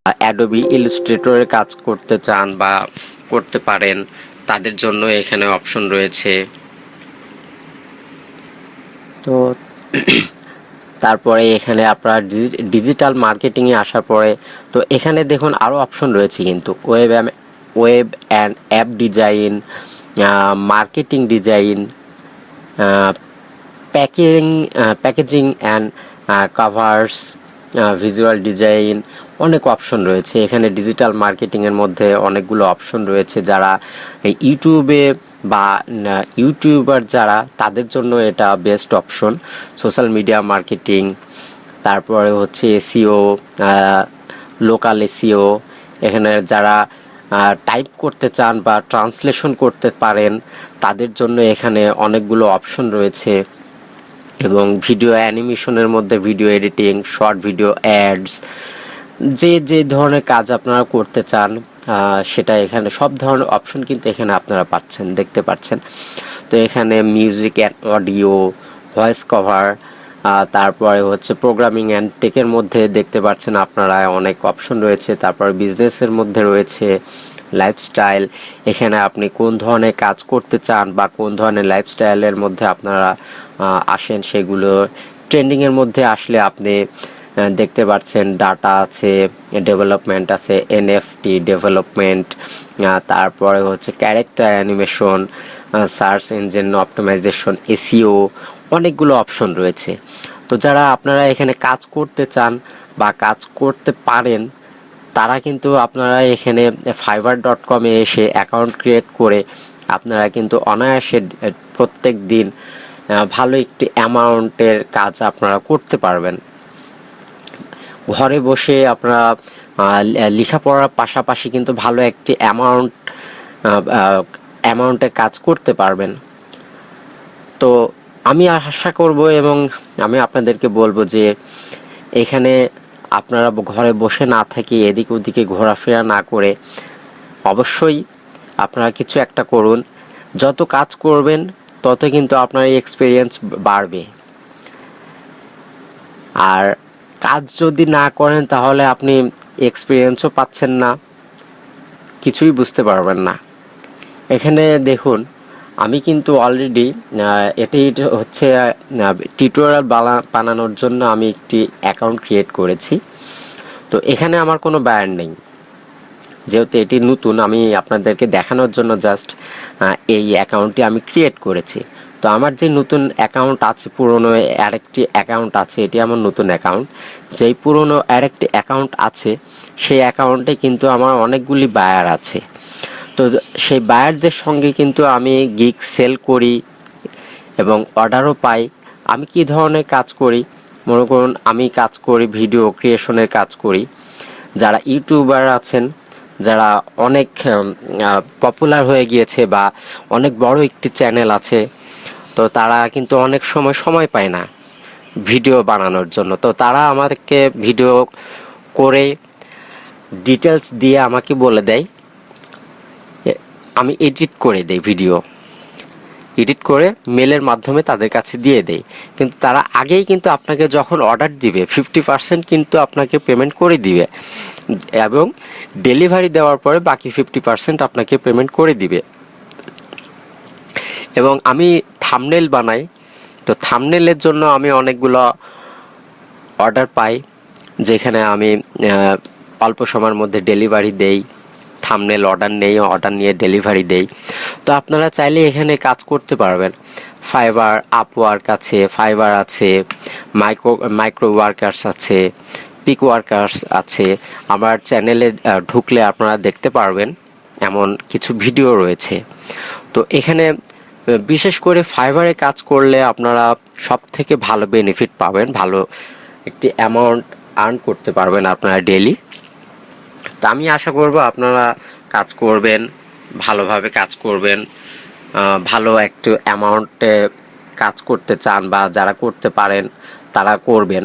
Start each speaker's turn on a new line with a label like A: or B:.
A: Adobe ইলাস্ট্রেটরে কাজ করতে চান বা করতে পারেন, তাদের জন্য এখানে অপশন রয়েছে। তো তারপরে এখানে আপনার ডিজিটাল মার্কেটিংয়ে আসার পরে তো এখানে দেখুন আরও অপশন রয়েছে, কিন্তু web and app design, marketing design, packaging and covers, visual design, অনেক অপশন রয়েছে এখানে। ডিজিটাল মার্কেটিংয়ের মধ্যে অনেকগুলো অপশন রয়েছে। যারা ইউটিউবে বা ইউটিউবার যারা, তাদের জন্য এটা best option. Social media marketing, তারপরে হচ্ছে এসইও, লোকাল এসইও। এখানে যারা টাইপ করতে চান বা ট্রান্সলেশন করতে পারেন, তাদের জন্য এখানে অনেকগুলো অপশন রয়েছে। এবং ভিডিও অ্যানিমেশনের মধ্যে video editing, short video ads, যে ধরনের কাজ আপনারা করতে চান সেটা এখানে সব ধরনের অপশন কিন্তু এখানে আপনারা পাচ্ছেন, দেখতে পাচ্ছেন। তো এখানে music and audio, voice cover, তারপরে হচ্ছে প্রোগ্রামিং অ্যান্ড টেকের মধ্যে দেখতে পাচ্ছেন আপনারা অনেক অপশন রয়েছে। তারপর বিজনেসের মধ্যে রয়েছে লাইফস্টাইল। এখানে আপনি কোন ধরনের কাজ করতে চান বা কোন ধরনের লাইফস্টাইলের মধ্যে আপনারা আসেন, সেগুলো ট্রেন্ডিংয়ের মধ্যে আসলে আপনি দেখতে পাচ্ছেন। ডাটা আছে, ডেভেলপমেন্ট আছে, এনএফটি ডেভেলপমেন্ট, তারপরে হচ্ছে character animation, search engine optimisation, SEO, অনেকগুলো অপশন রয়েছে। তো যারা আপনারা এখানে কাজ করতে চান বা কাজ করতে পারেন, তারা কিন্তু আপনারা এখানে FIVERR.com-এ এসে অ্যাকাউন্ট ক্রিয়েট করে আপনারা কিন্তু অনায়াসে প্রত্যেক দিন ভালো একটি অ্যামাউন্টের কাজ আপনারা করতে পারবেন। ঘরে বসে আপনারা লেখাপড়ার পাশাপাশি কিন্তু ভালো একটি অ্যামাউন্টের কাজ করতে পারবেন। তো আমি আশা করব এবং আমি আপনাদেরকে বলবো যে এখানে আপনারা ঘরে বসে না থেকে এদিক ওদিকে ঘোরাফেরা না করে অবশ্যই আপনারা কিছু একটা করুন। যত কাজ করবেন তত কিন্তু আপনার এক্সপিরিয়েন্স বাড়বে। আর কাজ যদি না করেন তাহলে আপনি এক্সপিরিয়েন্সও পাচ্ছেন না, কিছুই বুঝতে পারবেন না। এখানে দেখুন আমি কিন্তু অলরেডি এটি হচ্ছে টিউটোরিয়াল বানানোর জন্য আমি একটি অ্যাকাউন্ট ক্রিয়েট করেছি। তো এখানে আমার কোনো বায়ার নেই, যেহেতু এটি নতুন, আমি আপনাদেরকে দেখানোর জন্য জাস্ট এই অ্যাকাউন্টটি আমি ক্রিয়েট করেছি। তো আমার যে নতুন অ্যাকাউন্ট আছে, পুরনো আরেকটি অ্যাকাউন্ট আছে, এটি আমার নতুন অ্যাকাউন্ট। যেই পুরনো আরেকটি অ্যাকাউন্ট আছে সেই অ্যাকাউন্টে কিন্তু আমার অনেকগুলি বায়ার আছে। তো সেই বায়ারদের সঙ্গে কিন্তু আমি গিগ সেল করি এবং অর্ডারও পাই। আমি কি ধরনের কাজ করি, মনে করুন আমি কাজ করি ভিডিও ক্রিয়েশনের কাজ করি। যারা ইউটিউবার আছেন, যারা অনেক পপুলার হয়ে গিয়েছে বা অনেক বড় একটি চ্যানেল আছে, তো তারা কিন্তু অনেক সময় পায় না ভিডিও বানানোর জন্য। তো তারা আমাকে ভিডিও করে ডিটেলস দিয়ে আমাকে বলে দেয়, আমি এডিট করে দেই, ভিডিও এডিট করে মেলের মাধ্যমে তাদের কাছে দিয়ে দেই। কিন্তু তারা আগেই কিন্তু আপনাকে যখন অর্ডার দিবে 50% কিন্তু আপনাকে পেমেন্ট করে দিবে এবং ডেলিভারি দেওয়ার পরে বাকি 50% আপনাকে পেমেন্ট করে দিবে। এবং আমি থাম্বনেল বানাই, তো থাম্বনেলের জন্য আমি অনেকগুলো অর্ডার পাই, যেখানে আমি অল্প সময়ের মধ্যে ডেলিভারি দেই। থাম্বনেল অর্ডার নেই, অর্ডার নিয়ে ডেলিভারি দেই। তো আপনারা চাইলে এখানে কাজ করতে পারবেন। ফাইবার, আপওয়ার্ক আছে, ফাইবার আছে, মাইক্রো ওয়ার্কার্স আছে, পিক ওয়ার্কার্স আছে। আমার চ্যানেলে ঢুকলে আপনারা দেখতে পারবেন এমন কিছু ভিডিও রয়েছে। তো এখানে বিশেষ করে ফাইবারে কাজ করলে আপনারা সব থেকে ভালো বেনিফিট পাবেন, ভালো একটি অ্যামাউন্ট আর্ন করতে পারবেন আপনারা ডেইলি। তো আমি আশা করব আপনারা কাজ করবেন, ভালোভাবে কাজ করবেন, ভালো একটু অ্যামাউন্টে কাজ করতে চান বা যারা করতে পারেন তারা করবেন।